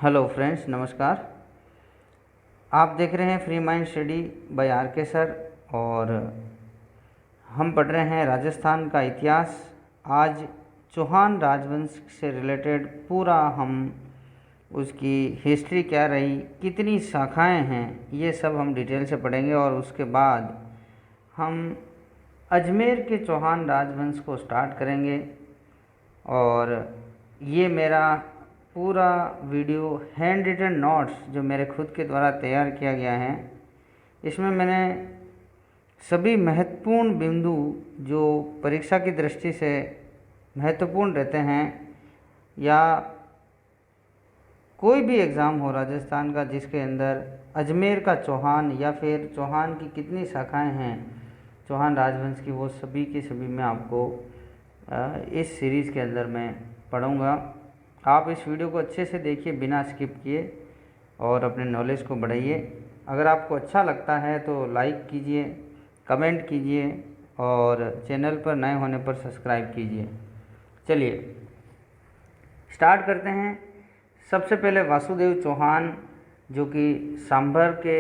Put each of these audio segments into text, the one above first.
Hello friends, नमस्कार। आप देख रहे हैं free mind study by R K sir और हम पढ़ रहे हैं राजस्थान का इतिहास। आज चौहान राजवंश से रिलेटेड पूरा हम उसकी हिस्ट्री क्या रही, कितनी शाखाएं हैं, ये सब हम डिटेल से पढ़ेंगे। और उसके बाद हम अजमेर के चौहान राजवंश को स्टार्ट करेंगे। और ये मेरा पूरा वीडियो हैंड रिटन नोट्स जो मेरे खुद के द्वारा तैयार किया गया है, इसमें मैंने सभी महत्वपूर्ण बिंदु जो परीक्षा की दृष्टि से महत्वपूर्ण रहते हैं या कोई भी एग्ज़ाम हो राजस्थान का जिसके अंदर अजमेर का चौहान या फिर चौहान की कितनी शाखाएं हैं चौहान राजवंश की, वो सभी की सभी मैं आपको इस सीरीज़ के अंदर मैं पढ़ूँगा। आप इस वीडियो को अच्छे से देखिए बिना स्किप किए और अपने नॉलेज को बढ़ाइए। अगर आपको अच्छा लगता है तो लाइक कीजिए, कमेंट कीजिए और चैनल पर नए होने पर सब्सक्राइब कीजिए। चलिए स्टार्ट करते हैं। सबसे पहले वासुदेव चौहान जो कि सांभर के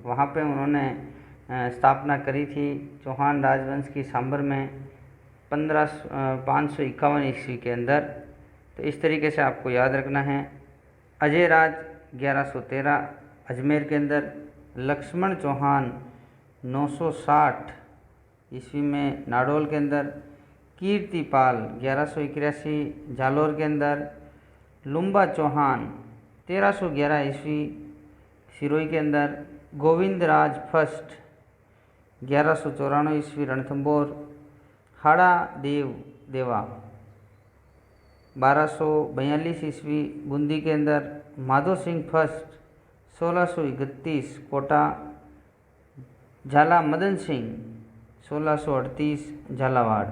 वहाँ पे उन्होंने स्थापना करी थी चौहान राजवंश की सांभर में 551 ईस्वी के अंदर। तो इस तरीके से आपको याद रखना है। अजय राज 1113 अजमेर के अंदर, लक्ष्मण चौहान 960 ईस्वी में नाडोल के अंदर, कीर्तिपाल 1181 जालोर के अंदर, लुम्बा चौहान 1311 ईस्वी सिरोही के अंदर, गोविंद राज फर्स्ट 1194 ईस्वी रणथंभौर, हाड़ा देव देवा 1242 ईस्वी बूंदी के अंदर, माधो सिंह फर्स्ट 1631 कोटा, झाला मदन सिंह 1638 झालावाड़।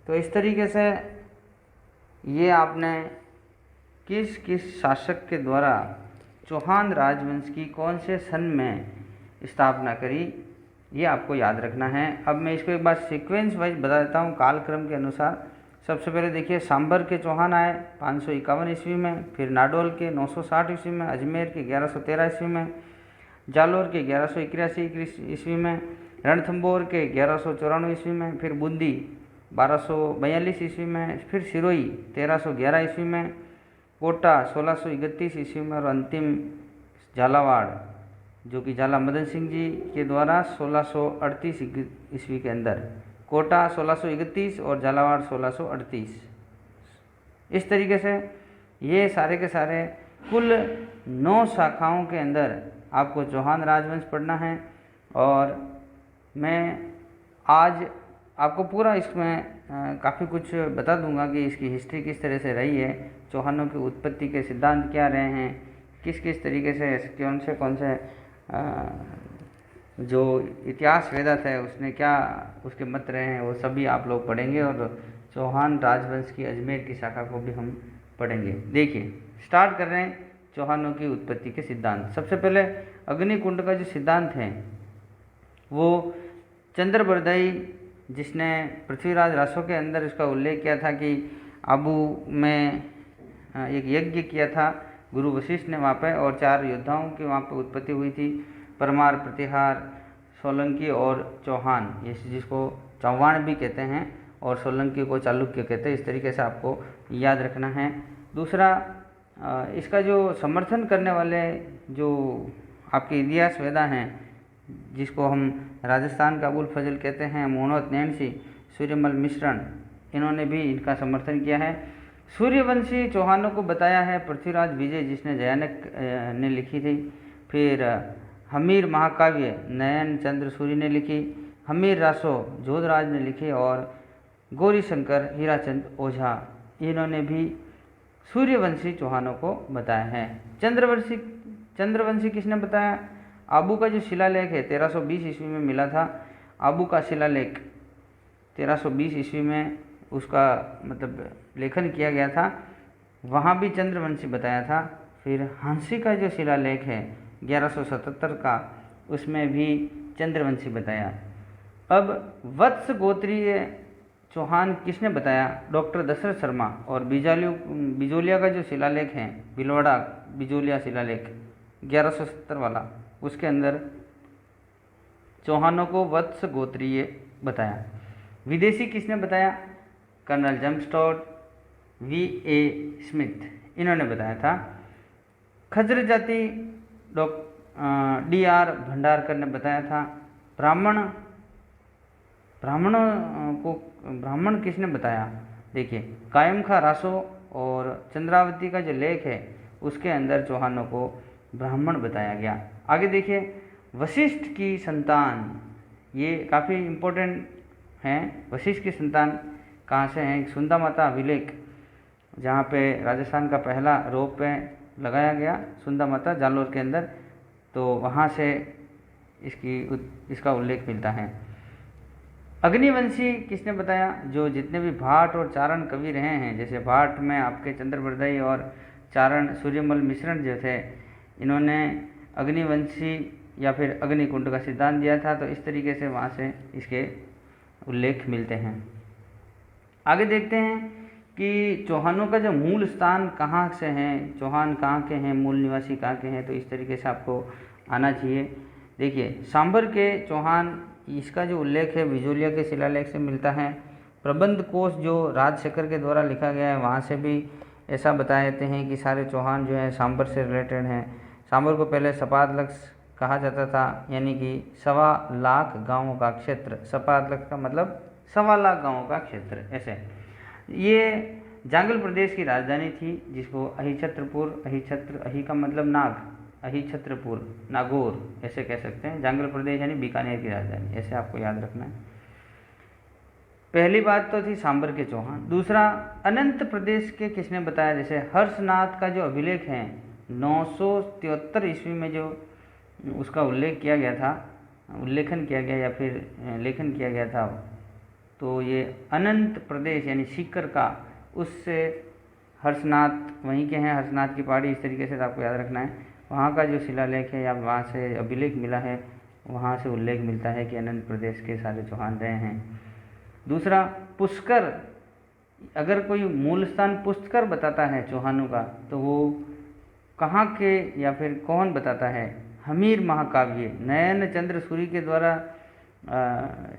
तो इस तरीके से ये आपने किस किस शासक के द्वारा चौहान राजवंश की कौन से सन में स्थापना करी, ये आपको याद रखना है। अब मैं इसको एक बार सीक्वेंस वाइज बता देता हूँ कालक्रम के अनुसार। सबसे पहले देखिए, सांभर के चौहान आए 551 ईस्वी में, फिर नाडोल के 960 ईस्वी में, अजमेर के 1113 ईस्वी में, जालोर के 1181 ईस्वी में, रणथंभौर के 1194 ईस्वी में, फिर बूंदी 1242 ईस्वी में, फिर सिरोही 1311 ईस्वी में, कोटा 1631 ईस्वी में और अंतिम झालावाड़ जो कि झाला मदन सिंह जी के द्वारा 1638 ईस्वी के अंदर। कोटा 1631 और झालावाड़ 1638। इस तरीके से ये सारे के सारे कुल 9 शाखाओं के अंदर आपको चौहान राजवंश पढ़ना है। और मैं आज आपको पूरा इसमें काफ़ी कुछ बता दूंगा कि इसकी हिस्ट्री किस तरह से रही है, चौहानों की उत्पत्ति के सिद्धांत क्या रहे हैं, किस किस तरीके से कौन से जो इतिहास वेदत है उसने क्या उसके मत रहे हैं, वो सभी आप लोग पढ़ेंगे। और चौहान राजवंश की अजमेर की शाखा को भी हम पढ़ेंगे। देखिए स्टार्ट कर रहे हैं चौहानों की उत्पत्ति के सिद्धांत। सबसे पहले अग्निकुंड का जो सिद्धांत है वो चंद्रबरदाई, जिसने पृथ्वीराज रासो के अंदर इसका उल्लेख किया था कि आबू में एक यज्ञ किया था गुरु वशिष्ठ ने वहाँ पे, और 4 योद्धाओं की वहाँ पे उत्पत्ति हुई थी, परमार, प्रतिहार, सोलंकी और चौहान, जिसको चौहान भी कहते हैं, और सोलंकी को चालुक्य कहते हैं। इस तरीके से आपको याद रखना है। दूसरा, इसका जो समर्थन करने वाले जो आपके इतिहास वेदा हैं, जिसको हम राजस्थान का अबुल फजल कहते हैं, मोहम्मद नैनसी, सूर्यमल मिश्रण, इन्होंने भी इनका समर्थन किया है। सूर्यवंशी चौहानों को बताया है पृथ्वीराज विजय, जिसने जयानक ने लिखी थी। फिर हमीर महाकाव्य नयन चंद्र सूर्य ने लिखी, हमीर रासो जोधराज ने लिखी, और गौरी शंकर हीराचंद ओझा, इन्होंने भी सूर्यवंशी चौहानों को बताया है। चंद्रवंशी किसने बताया? आबू का जो शिलालेख है 1320 ईस्वी में मिला था। आबू का शिलालेख 1320 ईस्वी में उसका मतलब लेखन किया गया था, वहाँ भी चंद्रवंशी बताया था। फिर हांसी का जो शिलालेख है 1177 का, उसमें भी चंद्रवंशी बताया। अब वत्स गोत्रीय चौहान किसने बताया? डॉक्टर दशरथ शर्मा। और बिजोलिया का जो शिलालेख है, भिलवाड़ा बिजोलिया शिलालेख 1170 वाला, उसके अंदर चौहानों को वत्स गोत्रीय बताया। विदेशी किसने बताया? Colonel जम्पस्टॉट, V.A. स्मिथ, इन्होंने बताया था। खज्र जाति D.R. भंडारकर ने बताया था। ब्राह्मण किसने बताया? देखिए, कायम खा रासो और चंद्रावती का जो लेख है उसके अंदर चौहानों को ब्राह्मण बताया गया। आगे देखिए, वशिष्ठ की संतान, ये काफ़ी इम्पोर्टेंट हैं। वशिष्ठ की संतान कहाँ से हैं? सुंदा माता अभिलेख, जहाँ पे राजस्थान का पहला रोप लगाया गया सुंदा माता जालोर के अंदर, तो वहाँ से इसका उल्लेख मिलता है। अग्निवंशी किसने बताया? जो जितने भी भाट और चारण कवि रहे हैं, जैसे भाट में आपके चंद्रबरदई और चारण सूर्यमल मिश्रण जो थे, इन्होंने अग्निवंशी या फिर अग्निकुंड का सिद्धांत दिया था। तो इस तरीके से वहाँ से इसके उल्लेख मिलते हैं। आगे देखते हैं कि चौहानों का जो मूल स्थान कहाँ से हैं, चौहान कहाँ के हैं, मूल निवासी कहाँ के हैं, तो इस तरीके से आपको आना चाहिए। देखिए, सांभर के चौहान, इसका जो उल्लेख है बिजोलिया के शिलालेख से मिलता है। प्रबंध कोश जो राजशेखर के द्वारा लिखा गया है, वहाँ से भी ऐसा बताए जाते हैं कि सारे चौहान जो हैं सांभर से रिलेटेड हैं। सांभर को पहले सपादलक्ष कहा जाता था, यानी कि 1.25 लाख गाँवों का क्षेत्र। सपादलक्ष का मतलब 1.25 लाख गाँवों का क्षेत्र। ऐसे ये जांगल प्रदेश की राजधानी थी, जिसको अहिछत्रपुर, अहि का मतलब नाग, अहिछत्रपुर, नागौर ऐसे कह सकते हैं। जांगल प्रदेश यानी बीकानेर की राजधानी, ऐसे आपको याद रखना है। पहली बात तो थी सांभर के चौहान। दूसरा, अनंत प्रदेश के किसने बताया? जैसे हर्षनाथ का जो अभिलेख है 973 ईस्वी में जो उसका उल्लेख किया गया था, उल्लेखन किया गया या फिर लेखन किया गया था, तो ये अनंत प्रदेश यानी सीकर का, उससे हर्षनाथ वहीं के हैं, हर्षनाथ की पहाड़ी, इस तरीके से आपको याद रखना है। वहाँ का जो शिलालेख है या वहाँ से अभिलेख मिला है, वहाँ से उल्लेख मिलता है कि अनंत प्रदेश के सारे चौहान रहे हैं। दूसरा, पुष्कर, अगर कोई मूल स्थान पुष्कर बताता है चौहानों का, तो वो कहाँ के या फिर कौन बताता है? हमीर महाकाव्य, नयन चंद्र सूरी के द्वारा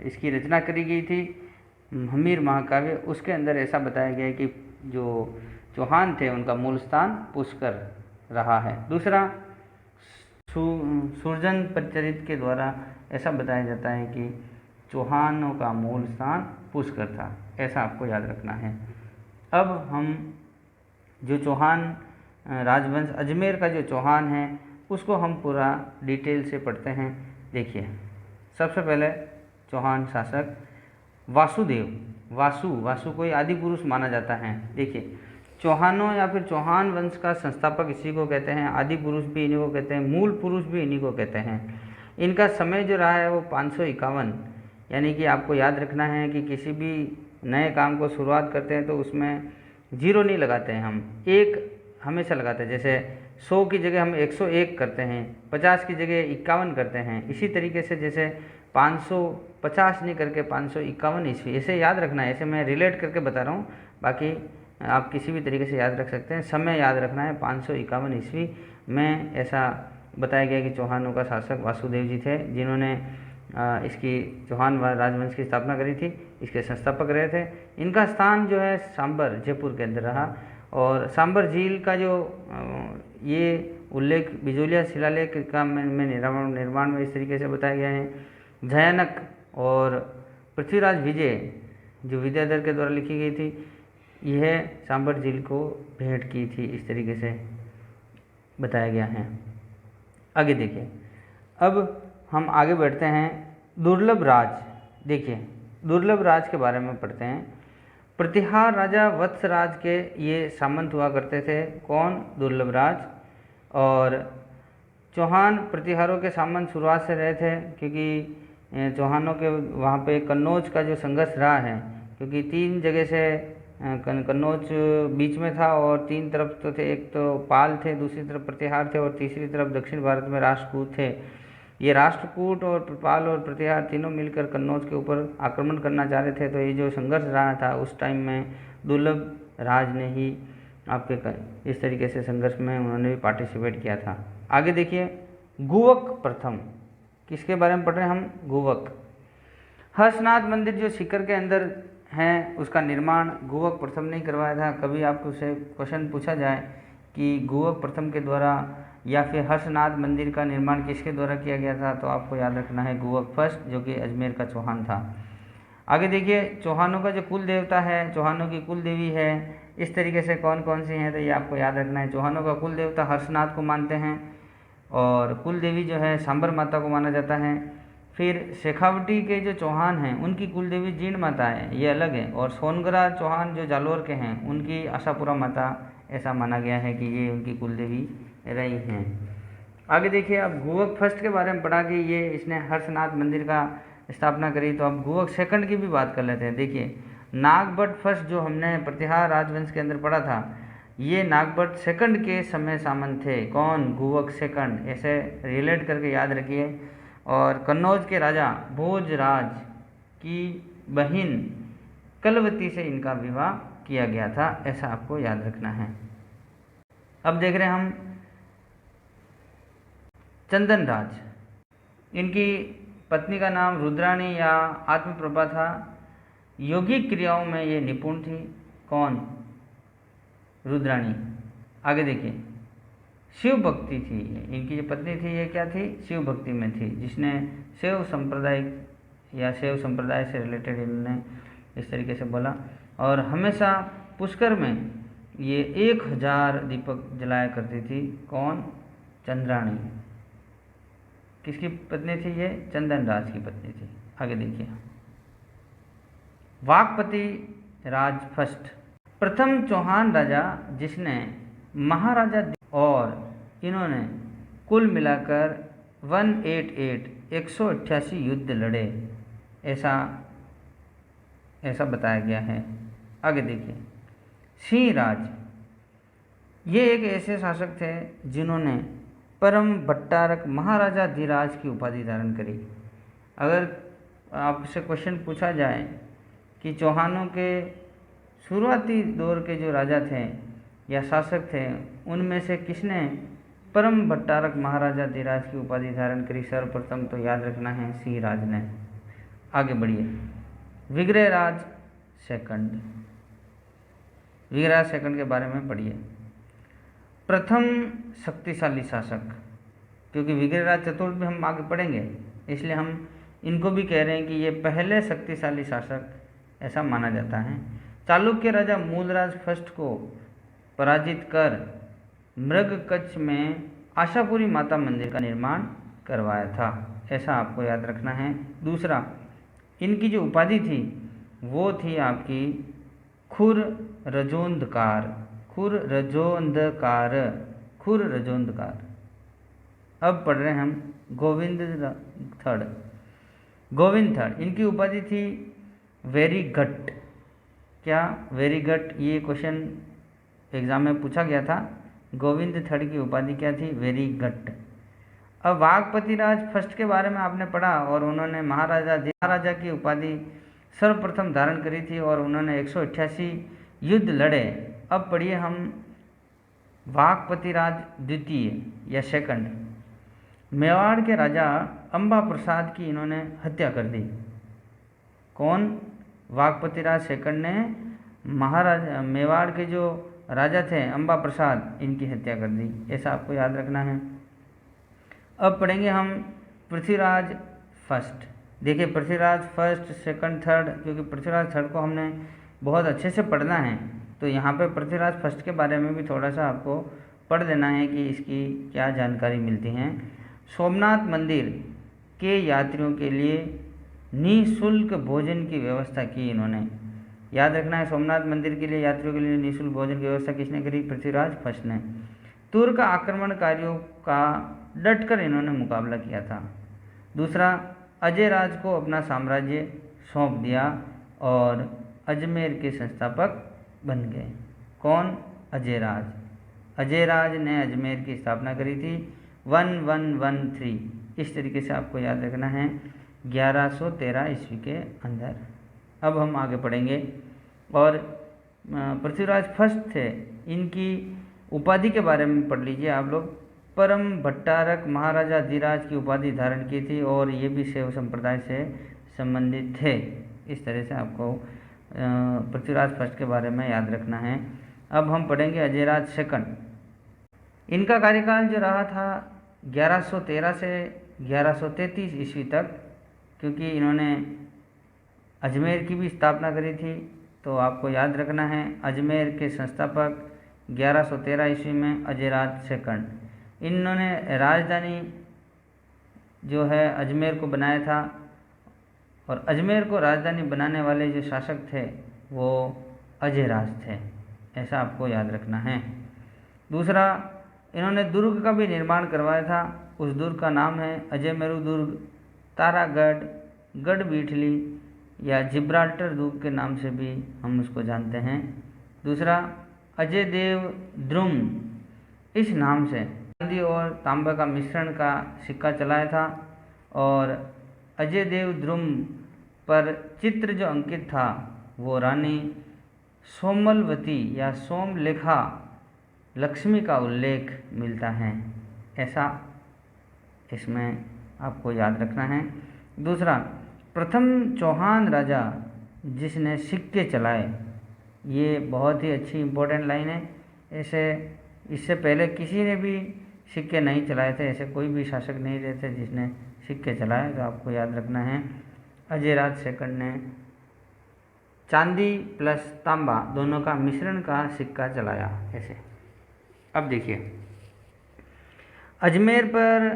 इसकी रचना करी गई थी, हमीर महाकाव्य। उसके अंदर ऐसा बताया गया है कि जो चौहान थे उनका मूल स्थान पुष्कर रहा है। दूसरा, सुरजन परिचरित के द्वारा ऐसा बताया जाता है कि चौहानों का मूल स्थान पुष्कर था, ऐसा आपको याद रखना है। अब हम जो चौहान राजवंश अजमेर का जो चौहान है उसको हम पूरा डिटेल से पढ़ते हैं। देखिए, सबसे पहले चौहान शासक वासुदेव, वासु कोई आदि पुरुष माना जाता है। देखिए, चौहानों या फिर चौहान वंश का संस्थापक इसी को कहते हैं, आदि पुरुष भी इन्हीं को कहते हैं, मूल पुरुष भी इन्हीं को कहते हैं। इनका समय जो रहा है वो 551, यानी कि आपको याद रखना है कि किसी भी नए काम को शुरुआत करते हैं तो उसमें 0 नहीं लगाते हैं, हम 1 हमेशा लगाते हैं। जैसे 100 की जगह हम 101 करते हैं, 50 की जगह 51 करते हैं। इसी तरीके से जैसे 550 नहीं करके 551 ईस्वी, ऐसे याद रखना है। ऐसे मैं रिलेट करके बता रहा हूँ, बाकी आप किसी भी तरीके से याद रख सकते हैं। समय याद रखना है 551 ईस्वी में ऐसा बताया गया कि चौहानों का शासक वासुदेव जी थे, जिन्होंने इसकी चौहान राजवंश की स्थापना करी थी, इसके संस्थापक रहे थे। इनका स्थान जो है सांभर, जयपुर के अंदर रहा। और सांभर झील का जो ये उल्लेख बिजोलिया शिलालेख का में निर्माण में इस तरीके से बताया गया है। झयानक और पृथ्वीराज विजय जो विद्याधर के द्वारा लिखी गई थी, यह सांभर झील को भेंट की थी, इस तरीके से बताया गया है। आगे देखिए, अब हम आगे बढ़ते हैं। दुर्लभ राज, देखिए दुर्लभ राज के बारे में पढ़ते हैं। प्रतिहार राजा वत्सराज के ये सामंत हुआ करते थे। कौन? दुर्लभ राज। और चौहान प्रतिहारों के सामंत शुरुआत से रहे थे, क्योंकि चौहानों के वहाँ पे कन्नौज का जो संघर्ष रहा है, क्योंकि 3 जगह से कन्नौज बीच में था और 3 तरफ तो थे, एक तो पाल थे, दूसरी तरफ प्रतिहार थे और तीसरी तरफ दक्षिण भारत में राष्ट्रकूट थे। ये राष्ट्रकूट और प्रपाल और प्रतिहार तीनों मिलकर कन्नौज के ऊपर आक्रमण करना चाह रहे थे। तो ये जो संघर्ष रहा था उस टाइम में दुर्लभ राज ने ही आपके इस तरीके से संघर्ष में उन्होंने भी पार्टिसिपेट किया था। आगे देखिए, गुवक प्रथम, किसके बारे में पढ़ रहे हैं हम? गुवक। हर्षनाथ मंदिर जो सीकर के अंदर हैं उसका निर्माण गुवक प्रथम ने करवाया था। कभी आपको से क्वेश्चन पूछा जाए कि गुवक प्रथम के द्वारा या फिर हर्षनाथ मंदिर का निर्माण किसके द्वारा किया गया था, तो आपको याद रखना है गुवक फर्स्ट, जो कि अजमेर का चौहान था। आगे देखिए, चौहानों का जो कुल देवता है, चौहानों की कुल देवी है, इस तरीके से कौन कौन सी हैं, तो ये आपको याद रखना है। चौहानों का कुल देवता हर्षनाथ को मानते हैं और कुल देवी जो है सांबर माता को माना जाता है। फिर शेखावटी के जो चौहान हैं उनकी कुल देवी जीर्ण माता है, ये अलग है। और सोनगरा चौहान जो जालोर के हैं उनकी आशापुरा माता, ऐसा माना गया है कि ये उनकी कुल देवी रही हैं। आगे देखिए, अब गुवक फर्स्ट के बारे में पढ़ा कि ये इसने हर्षनाथ मंदिर का स्थापना करी। तो अब गुवक सेकंड की भी बात कर लेते हैं। देखिए, नागभट्ट फर्स्ट जो हमने प्रतिहार राजवंश के अंदर पढ़ा था, ये नागभट्ट सेकंड के समय सामंत थे। कौन? गुवक सेकंड, ऐसे रिलेट करके याद रखिए। और कन्नौज के राजा भोजराज की बहन कलवती से इनका विवाह किया गया था, ऐसा आपको याद रखना है। अब देख रहे हैं हम चंदन राज, इनकी पत्नी का नाम रुद्राणी या आत्मप्रभा था। यौगिक क्रियाओं में ये निपुण थी। कौन? रुद्राणी। आगे देखिए, शिव भक्ति थी, इनकी जो पत्नी थी ये क्या थी? शिव भक्ति में थी, जिसने शैव संप्रदाय या शैव संप्रदाय से रिलेटेड इन्होंने इस तरीके से बोला। और हमेशा पुष्कर में ये 1000 दीपक जलाया करती थी। कौन? चंद्राणी। किसकी पत्नी थी ये? चंदन राज की पत्नी थी। आगे देखिए, वाकपति राज फर्स्ट, प्रथम चौहान राजा जिसने महाराजा और इन्होंने कुल मिलाकर 188 युद्ध लड़े, ऐसा बताया गया है। आगे देखिए, सिंह राज, ये एक ऐसे शासक थे जिन्होंने परम भट्टारक महाराजा धीराज की उपाधि धारण करी। अगर आपसे क्वेश्चन पूछा जाए कि चौहानों के शुरुआती दौर के जो राजा थे या शासक थे उनमें से किसने परम भट्टारक महाराजा धीराज की उपाधि धारण करी सर्वप्रथम, तो याद रखना है सिंह राज ने। आगे बढ़िए, विग्रहराज सेकंड, विग्रहराज सेकंड के बारे में पढ़िए। प्रथम शक्तिशाली शासक, क्योंकि विग्रहराज चतुर्थ भी हम आगे पढ़ेंगे, इसलिए हम इनको भी कह रहे हैं कि ये पहले शक्तिशाली शासक ऐसा माना जाता है। चालुक्य राजा मूलराज फर्स्ट को पराजित कर मृगकच्छ में आशापुरी माता मंदिर का निर्माण करवाया था, ऐसा आपको याद रखना है। दूसरा, इनकी जो उपाधि थी वो थी आपकी खुर रजोंदकार, खुर रजोंदकार, खुर रजोंदकार। अब पढ़ रहे हैं हम गोविंद थर्ड, गोविंद थर्ड, इनकी उपाधि थी वेरी घट। क्या? वेरी घट, ये क्वेश्चन एग्जाम में पूछा गया था। गोविंद थर्ड की उपाधि क्या थी? वेरी घट। अब वाघपति राज फर्स्ट के बारे में आपने पढ़ा और उन्होंने महाराजा की उपाधि सर्वप्रथम धारण करी थी और उन्होंने 188 युद्ध लड़े। अब पढ़िए हम वाघपति राज द्वितीय या सेकंड, मेवाड़ के राजा अंबा प्रसाद की इन्होंने हत्या कर दी। कौन? वाघपति राज सेकंड ने महाराजा मेवाड़ के जो राजा थे अंबा प्रसाद, इनकी हत्या कर दी, ऐसा आपको याद रखना है। अब पढ़ेंगे हम पृथ्वीराज फर्स्ट। देखिए, पृथ्वीराज फर्स्ट, सेकंड, थर्ड, क्योंकि पृथ्वीराज थर्ड को हमने बहुत अच्छे से पढ़ना है, तो यहाँ पे पृथ्वीराज फर्स्ट के बारे में भी थोड़ा सा आपको पढ़ लेना है कि इसकी क्या जानकारी मिलती है। सोमनाथ मंदिर के यात्रियों के लिए निःशुल्क भोजन की व्यवस्था की इन्होंने। याद रखना है, सोमनाथ मंदिर के लिए यात्रियों के लिए निःशुल्क भोजन की व्यवस्था किसने करी? पृथ्वीराज फर्स्ट ने। तुर्क आक्रमणकारियों का डटकर इन्होंने मुकाबला किया था। दूसरा, अजय राज को अपना साम्राज्य सौंप दिया और अजमेर के संस्थापक बन गए। कौन? अजय राज। अजय राज ने अजमेर की स्थापना करी थी 1113 इस तरीके से आपको याद रखना है 1113 ईस्वी के अंदर। अब हम आगे पढ़ेंगे। और पृथ्वीराज फर्स्ट थे, इनकी उपाधि के बारे में पढ़ लीजिए आप लोग। परम भट्टारक महाराजा धीराज की उपाधि धारण की थी और ये भी शैव संप्रदाय से संबंधित थे। इस तरह से आपको पृथ्वीराज फर्स्ट के बारे में याद रखना है। अब हम पढ़ेंगे अजयराज सेकंड। इनका कार्यकाल जो रहा था 1113 से 1133 ईस्वी तक, क्योंकि इन्होंने अजमेर की भी स्थापना करी थी, तो आपको याद रखना है अजमेर के संस्थापक 1113 ईस्वी में अजयराज सेकंड। इन्होंने राजधानी जो है अजमेर को बनाया था, और अजमेर को राजधानी बनाने वाले जो शासक थे वो अजयराज थे, ऐसा आपको याद रखना है। दूसरा, इन्होंने दुर्ग का भी निर्माण करवाया था। उस दुर्ग का नाम है अजयमेरु दुर्ग, तारागढ़, गढ़बीठली या जिब्राल्टर दुर्ग के नाम से भी हम उसको जानते हैं। दूसरा, अजय देव द्रुम इस नाम से चांदी और तांबे का मिश्रण का सिक्का चलाया था, और अजय देव द्रुम पर चित्र जो अंकित था वो रानी सोमलवती या सोमलेखा लक्ष्मी का उल्लेख मिलता है, ऐसा इसमें आपको याद रखना है। दूसरा, प्रथम चौहान राजा जिसने सिक्के चलाए, ये बहुत ही अच्छी इम्पोर्टेंट लाइन है। ऐसे इससे पहले किसी ने भी सिक्के नहीं चलाए थे, ऐसे कोई भी शासक नहीं रहे थे जिसने सिक्के चलाए, तो आपको याद रखना है अजयराज सेकंड ने चांदी प्लस तांबा दोनों का मिश्रण का सिक्का चलाया ऐसे। अब देखिए, अजमेर पर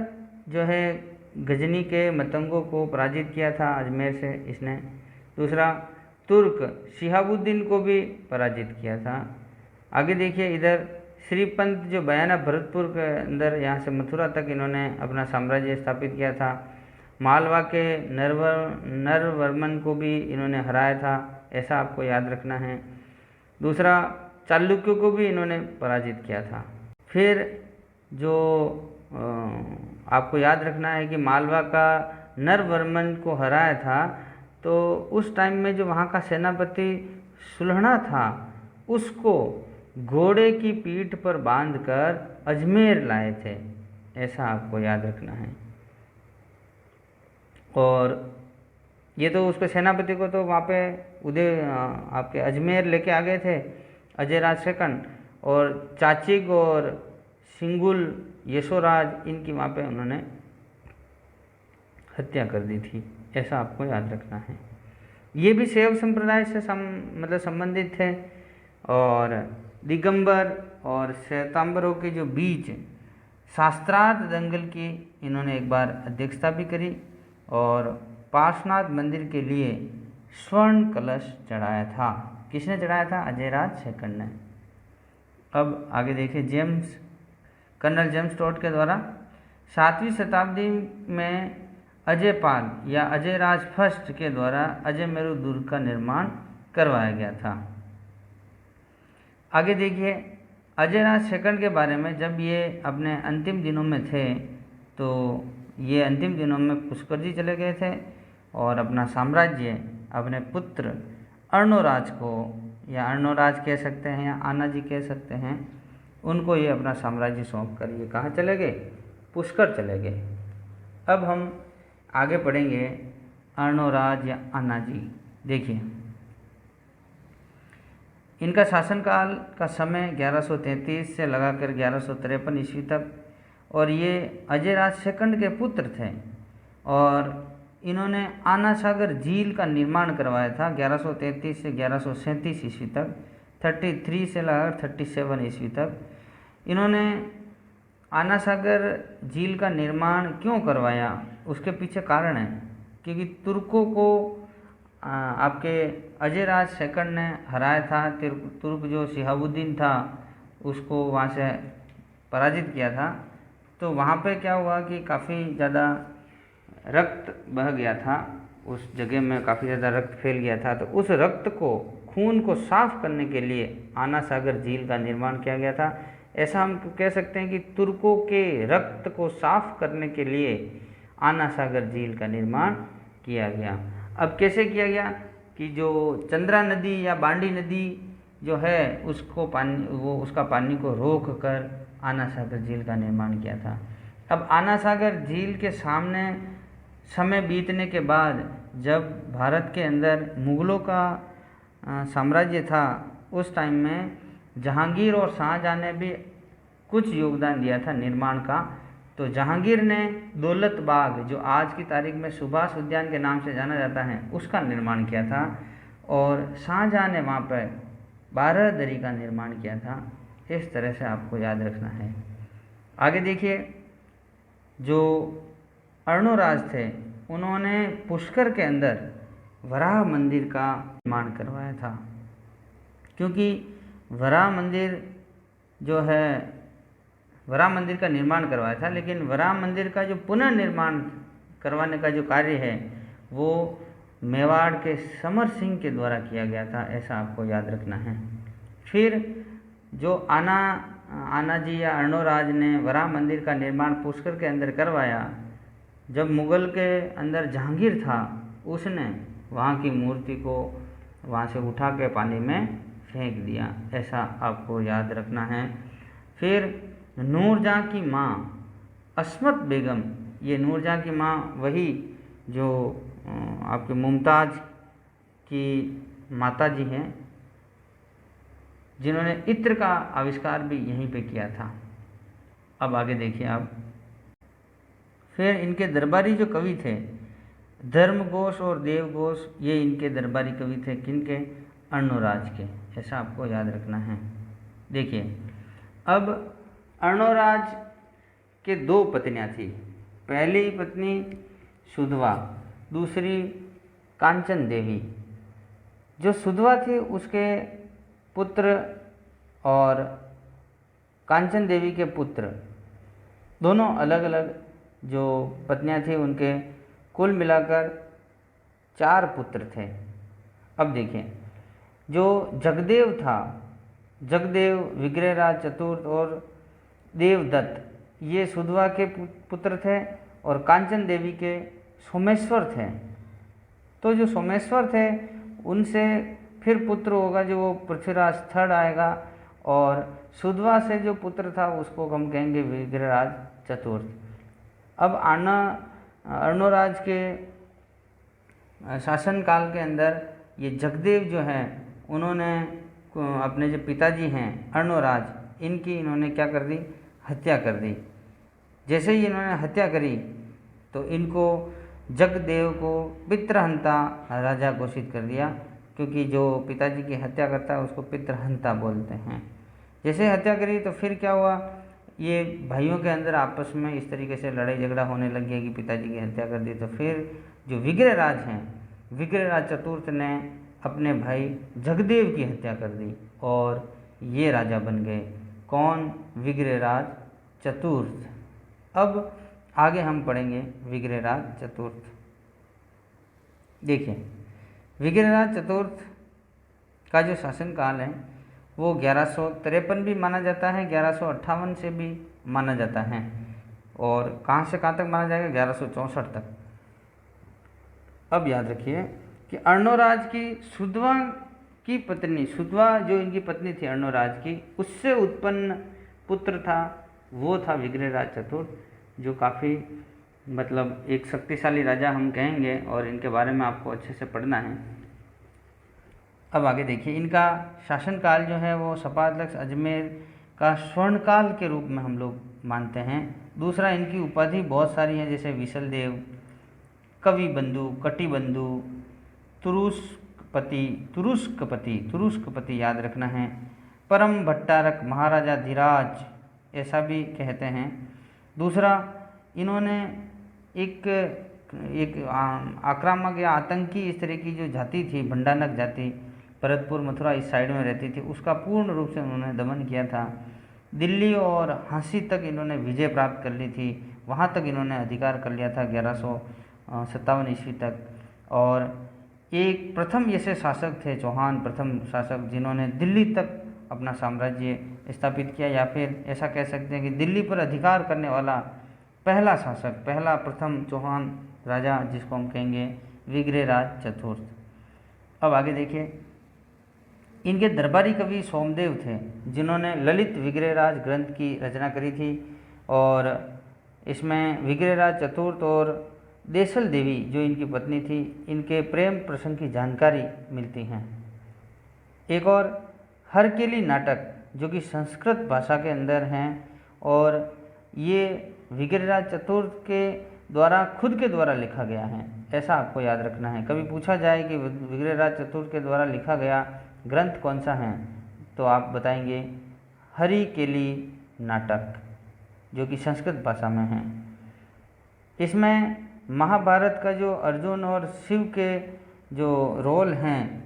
जो है गजनी के मतंगों को पराजित किया था अजमेर से इसने। दूसरा, तुर्क शिहाबुद्दीन को भी पराजित किया था। आगे देखिए, इधर श्रीपंत जो बयाना भरतपुर के अंदर यहाँ से मथुरा तक इन्होंने अपना साम्राज्य स्थापित किया था। मालवा के नरवर्मन को भी इन्होंने हराया था, ऐसा आपको याद रखना है। दूसरा, चालुक्यों को भी इन्होंने पराजित किया था। फिर जो आपको याद रखना है कि मालवा का नरवर्मन को हराया था, तो उस टाइम में जो वहाँ का सेनापति सुलहना था उसको घोड़े की पीठ पर बांधकर अजमेर लाए थे, ऐसा आपको याद रखना है। और ये तो उसके सेनापति को तो वहाँ पे आपके अजमेर लेके आ गए थे अजयराज सेकंड, और चाचिक और सिंगुल यशोराज इनकी वहाँ पे उन्होंने हत्या कर दी थी, ऐसा आपको याद रखना है। ये भी शैव संप्रदाय से संबंधित थे, और दिगंबर और श्वेतांबरों के जो बीच शास्त्रार्थ दंगल की इन्होंने एक बार अध्यक्षता भी करी, और पार्श्वनाथ मंदिर के लिए स्वर्ण कलश चढ़ाया था। किसने चढ़ाया था? अजयराज सेकंड ने। अब आगे देखिए, कर्नल जेम्स टोड के द्वारा 7वीं शताब्दी में अजयपाल या अजयराज फर्स्ट के द्वारा अजयमेरु दुर्ग का निर्माण करवाया गया था। आगे देखिए, अजयराज सेकंड के बारे में जब ये अपने अंतिम दिनों में थे, तो ये अंतिम दिनों में पुष्कर जी चले गए थे और अपना साम्राज्य अपने पुत्र अर्णोराज को, या अर्णोराज कह सकते हैं या आना जी कह सकते हैं, उनको ये अपना साम्राज्य सौंप कर ये कहाँ चले गए? पुष्कर चले गए। अब हम आगे पढ़ेंगे अर्णोराज या आना जी। देखिए, इनका शासनकाल का समय 1133 से लगाकर 1153 ईस्वी तक, और ये अजयराज सेकंड के पुत्र थे, और इन्होंने आना सागर झील का निर्माण करवाया था 1133 से 1137 ईस्वी तक, 33 से लगाकर 37 ईस्वी तक। इन्होंने आना सागर झील का निर्माण क्यों करवाया, उसके पीछे कारण है, क्योंकि तुर्कों को आपके अजयराज सेकंड ने हराया था। तुर्क जो शिहाबुद्दीन था उसको वहाँ से पराजित किया था, तो वहाँ पे क्या हुआ कि काफ़ी ज़्यादा रक्त बह गया था, उस जगह में काफ़ी ज़्यादा रक्त फैल गया था। तो उस रक्त को, खून को साफ करने के लिए आना सागर झील का निर्माण किया गया था। ऐसा हम कह सकते हैं कि तुर्कों के रक्त को साफ करने के लिए आना सागर झील का निर्माण किया गया। अब कैसे किया गया कि जो चंद्रा नदी या बांडी नदी जो है उसको उसका पानी को रोक कर आना सागर झील का निर्माण किया था। अब आना सागर झील के सामने समय बीतने के बाद जब भारत के अंदर मुग़लों का साम्राज्य था, उस टाइम में जहांगीर और शाहजहाँ ने भी कुछ योगदान दिया था निर्माण का। तो जहांगीर ने दौलत बाग, जो आज की तारीख में सुभाष उद्यान के नाम से जाना जाता है, उसका निर्माण किया था, और शाहजहाँ ने वहाँ पर 12 दरी का निर्माण किया था। इस तरह से आपको याद रखना है। आगे देखिए, जो अर्णोराज थे उन्होंने पुष्कर के अंदर वराह मंदिर का निर्माण करवाया था, क्योंकि वराह मंदिर जो है वराह मंदिर का निर्माण करवाया था, लेकिन वराह मंदिर का जो पुनर्निर्माण करवाने का जो कार्य है वो मेवाड़ के समर सिंह के द्वारा किया गया था, ऐसा आपको याद रखना है। फिर जो आना जी या अर्णोराज ने वराह मंदिर का निर्माण पुष्कर के अंदर करवाया, जब मुग़ल के अंदर जहांगीर था उसने वहाँ की मूर्ति को वहाँ से उठा के पानी में फेंक दिया, ऐसा आपको याद रखना है। फिर नूरजहाँ की माँ अस्मत बेगम, ये नूरजहाँ की माँ वही जो आपके मुमताज़ की माता जी हैं, जिन्होंने इत्र का आविष्कार भी यहीं पे किया था। अब आगे देखिए आप। फिर इनके दरबारी जो कवि थे धर्मघोष और देवघोष, ये इनके दरबारी कवि थे, किनके? अर्णोराज के, ऐसा आपको याद रखना है। देखिए, अब अर्णोराज के 2 पत्नियां थी। पहली पत्नी सुधवा, दूसरी कांचन देवी। जो सुधवा थी उसके पुत्र और कांचन देवी के पुत्र, दोनों अलग अलग जो पत्नियां थी, उनके कुल मिलाकर 4 पुत्र थे। अब देखिए, जो जगदेव था, जगदेव, विग्रहराज चतुर्थ और देवदत्त, ये सुधवा के पुत्र थे, और कांचन देवी के सोमेश्वर थे। तो जो सोमेश्वर थे उनसे फिर पुत्र होगा जो वो पृथ्वीराज थर्ड आएगा, और सुधवा से जो पुत्र था उसको हम कहेंगे विग्रहराज चतुर्थ। अब अर्णोराज के शासनकाल के अंदर ये जगदेव जो हैं उन्होंने अपने जो पिताजी हैं अर्णोराज, इनकी इन्होंने क्या कर दी? हत्या कर दी। जैसे ही इन्होंने हत्या करी तो इनको जगदेव को पितृहंता राजा घोषित कर दिया, क्योंकि जो पिताजी की हत्या करता है उसको पितृहंता बोलते हैं। जैसे हत्या करी तो फिर क्या हुआ, ये भाइयों के अंदर आपस में इस तरीके से लड़ाई झगड़ा होने लग गया कि पिताजी की हत्या कर दी। तो फिर जो विग्रहराज हैं, विग्रहराज चतुर्थ ने अपने भाई जगदेव की हत्या कर दी और ये राजा बन गए। कौन? विग्रहराज चतुर्थ। अब आगे हम पढ़ेंगे विग्रहराज चतुर्थ। देखिए, विग्रहराज चतुर्थ का जो शासनकाल है वो 1153 भी माना जाता है, 1158 से भी माना जाता है, और कहाँ से कहाँ तक माना जाएगा? 1164 तक। अब याद रखिए कि अर्णोराज की सुधवा की पत्नी, सुधवा जो इनकी पत्नी थी अर्णोराज की, उससे उत्पन्न पुत्र था, वो था विग्रहराज चतुर्थ, जो काफ़ी मतलब एक शक्तिशाली राजा हम कहेंगे, और इनके बारे में आपको अच्छे से पढ़ना है। अब आगे देखिए, इनका शासनकाल जो है वो सपादलक्ष अजमेर का स्वर्णकाल के रूप में हम लोग मानते हैं। दूसरा, इनकी उपाधि बहुत सारी हैं, जैसे विशलदेव, कवि बंधु, कटिबंधु, तुरुष्कपति याद रखना है, परम भट्टारक, महाराजा धीराज, ऐसा भी कहते हैं। दूसरा, इन्होंने एक आक्रामक या आतंकी इस तरह की जो जाति थी, भंडानक जाति, भरतपुर मथुरा इस साइड में रहती थी, उसका पूर्ण रूप से उन्होंने दमन किया था। दिल्ली और झांसी तक इन्होंने विजय प्राप्त कर ली थी, वहाँ तक इन्होंने अधिकार कर लिया था 1157 ईस्वी तक। और एक प्रथम ऐसे शासक थे, चौहान प्रथम शासक, जिन्होंने दिल्ली तक अपना साम्राज्य स्थापित किया, या फिर ऐसा कह सकते हैं कि दिल्ली पर अधिकार करने वाला पहला शासक, पहला प्रथम चौहान राजा जिसको हम कहेंगे विग्रहराज चतुर्थ। अब आगे देखिए, इनके दरबारी कवि सोमदेव थे जिन्होंने ललित विग्रहराज ग्रंथ की रचना करी थी और इसमें विग्रहराज चतुर्थ और देसल देवी जो इनकी पत्नी थी इनके प्रेम प्रसंग की जानकारी मिलती हैं। एक और हरकेली नाटक जो कि संस्कृत भाषा के अंदर हैं और ये विग्रहराज चतुर्थ के द्वारा खुद के द्वारा लिखा गया है, ऐसा आपको याद रखना है। कभी पूछा जाए कि विग्रहराज चतुर्थ के द्वारा लिखा गया ग्रंथ कौन सा है तो आप बताएंगे हरिकेली नाटक जो कि संस्कृत भाषा में है। इसमें महाभारत का जो अर्जुन और शिव के जो रोल हैं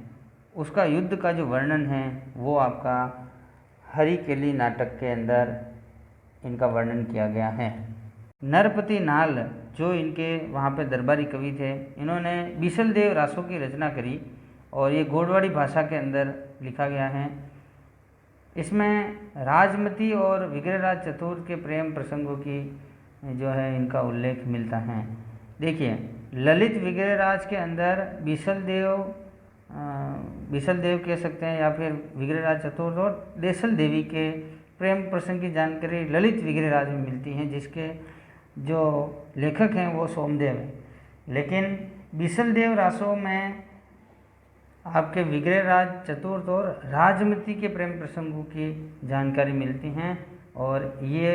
उसका युद्ध का जो वर्णन है वो आपका हरिकेली नाटक के अंदर इनका वर्णन किया गया है। नरपति नाल जो इनके वहाँ पे दरबारी कवि थे, इन्होंने बीसलदेव रासों की रचना करी और ये गोडवाड़ी भाषा के अंदर लिखा गया है। इसमें राजमती और विग्रहराज चतुर्थ के प्रेम प्रसंगों की जो है इनका उल्लेख मिलता है। देखिए, ललित विग्रहराज के अंदर बीसलदेव कह सकते हैं या फिर विग्रहराज चतुर्थ और देसल देवी के प्रेम प्रसंग की जानकारी ललित विग्रहराज में मिलती है जिसके जो लेखक हैं वो सोमदेव हैं। लेकिन बीसलदेव रासों में आपके विग्रहराज चतुर्थ और राजमती के प्रेम प्रसंगों की जानकारी मिलती हैं और ये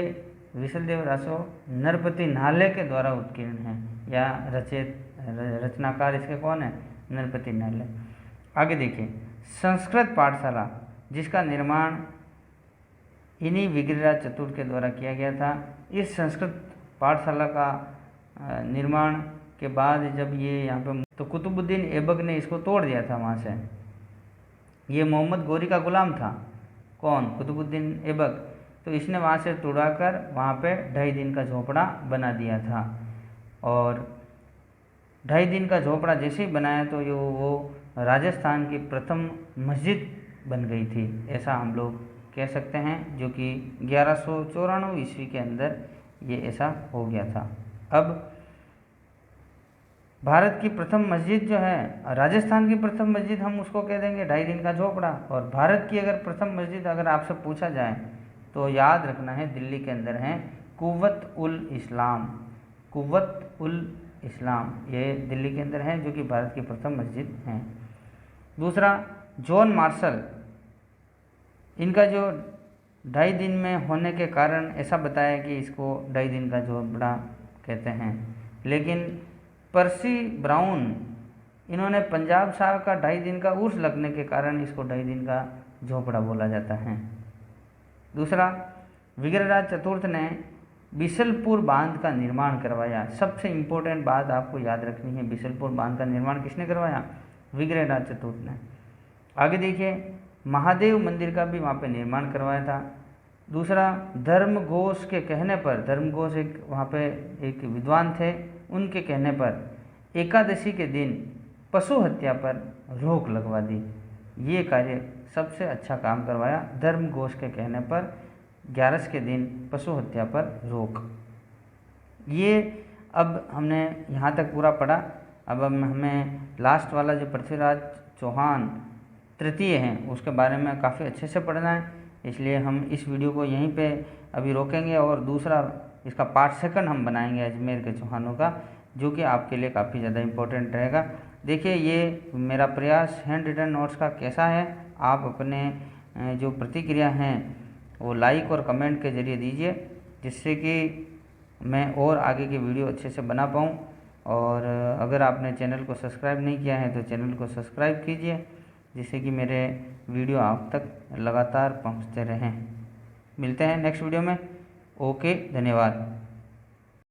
बीसलदेव रासों नरपति नाले के द्वारा उत्कीर्ण हैं या रचनाकार इसके कौन है, नरपति नाले। आगे देखिए, संस्कृत पाठशाला जिसका निर्माण इन्हीं विग्रहराज चतुर्थ के द्वारा किया गया था। इस संस्कृत पाठशाला का निर्माण के बाद जब ये यहाँ पे तो कुतुबुद्दीन ऐबक ने इसको तोड़ दिया था वहाँ से। ये मोहम्मद गौरी का गुलाम था, कौन, कुतुबुद्दीन ऐबक, तो इसने वहाँ से तोड़ाकर वहाँ पे 2.5 दिन का झोपड़ा बना दिया था और 2.5 दिन का झोपड़ा जैसे ही बनाया तो ये वो राजस्थान की प्रथम मस्जिद बन गई थी, ऐसा हम लोग कह सकते हैं, जो कि 1194 ईस्वी के अंदर ये ऐसा हो गया था। अब भारत की प्रथम मस्जिद जो है, राजस्थान की प्रथम मस्जिद हम उसको कह देंगे 2.5 दिन का झोपड़ा, और भारत की अगर प्रथम मस्जिद अगर आपसे पूछा जाए तो याद रखना है दिल्ली के अंदर है कुव्वत उल इस्लाम, कुव्वत उल इस्लाम, ये दिल्ली के अंदर है जो कि भारत की प्रथम मस्जिद है। दूसरा, जॉन मार्शल, इनका जो 2.5 दिन में होने के कारण ऐसा बताया कि इसको 2.5 दिन का झोपड़ा कहते हैं। लेकिन पर्सी ब्राउन, इन्होंने पंजाब साहब का 2.5 दिन का उर्स लगने के कारण इसको 2.5 दिन का झोपड़ा बोला जाता है। दूसरा, विग्रहराज चतुर्थ ने बिसलपुर बांध का निर्माण करवाया। सबसे इम्पोर्टेंट बात आपको याद रखनी है, बिसलपुर बांध का निर्माण किसने करवाया, विग्रहराज चतुर्थ ने। आगे देखिए, महादेव मंदिर का भी वहाँ पे निर्माण करवाया था। दूसरा, धर्मघोष के कहने पर, धर्मघोष एक वहाँ पे एक विद्वान थे, उनके कहने पर एकादशी के दिन पशु हत्या पर रोक लगवा दी। ये कार्य सबसे अच्छा काम करवाया, धर्मघोष के कहने पर 11 के दिन पशु हत्या पर रोक। ये अब हमने यहाँ तक पूरा पढ़ा। अब हमें लास्ट वाला जो पृथ्वीराज चौहान तृतीय हैं उसके बारे में काफ़ी अच्छे से पढ़ना है, इसलिए हम इस वीडियो को यहीं पे अभी रोकेंगे और दूसरा इसका पार्ट 2 हम बनाएंगे अजमेर के चौहानों का, जो कि आपके लिए काफ़ी ज़्यादा इम्पोर्टेंट रहेगा। देखिए, ये मेरा प्रयास हैंड रिटन नोट्स का कैसा है, आप अपने जो प्रतिक्रिया हैं वो लाइक और कमेंट के ज़रिए दीजिए, जिससे कि मैं और आगे की वीडियो अच्छे से बना पाऊँ। और अगर आपने चैनल को सब्सक्राइब नहीं किया है तो चैनल को सब्सक्राइब कीजिए, जिससे कि मेरे वीडियो आप तक लगातार पहुंचते रहें। मिलते हैं नेक्स्ट वीडियो में। ओके, धन्यवाद।